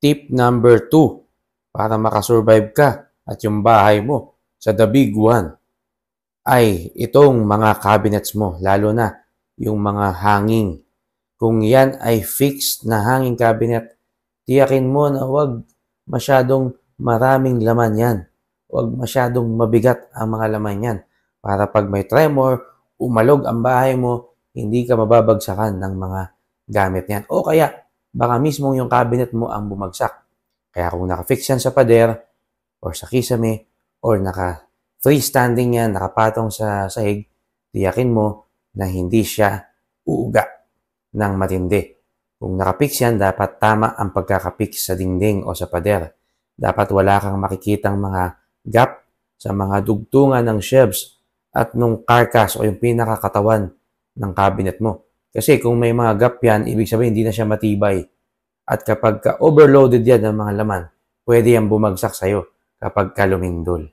Tip number 2 para makasurvive ka at yung bahay mo sa the big one ay itong mga cabinets mo, lalo na yung mga hanging. Kung yan ay fixed na hanging cabinet, tiyakin mo na huwag masyadong maraming laman yan. Huwag masyadong mabigat ang mga laman yan. Para pag may tremor, umalog ang bahay mo, hindi ka mababagsakan ng mga gamit yan. O kaya, baka mismo yung cabinet mo ang bumagsak. Kaya kung naka-fix yan sa pader, or sa kisame, or naka-freestanding yan, nakapatong sa sahig, tiyakin mo na hindi siya uuga ng matindi. Kung nakapix yan, dapat tama ang pagkakapix sa dingding o sa pader. Dapat wala kang makikitang mga gap sa mga dugtungan ng shelves at nung carcass o yung pinakakatawan ng cabinet mo. Kasi kung may mga gap yan, ibig sabihin hindi na siya matibay. At kapag overloaded yan ng mga laman, pwede yan bumagsak sa'yo kapag ka lumindol.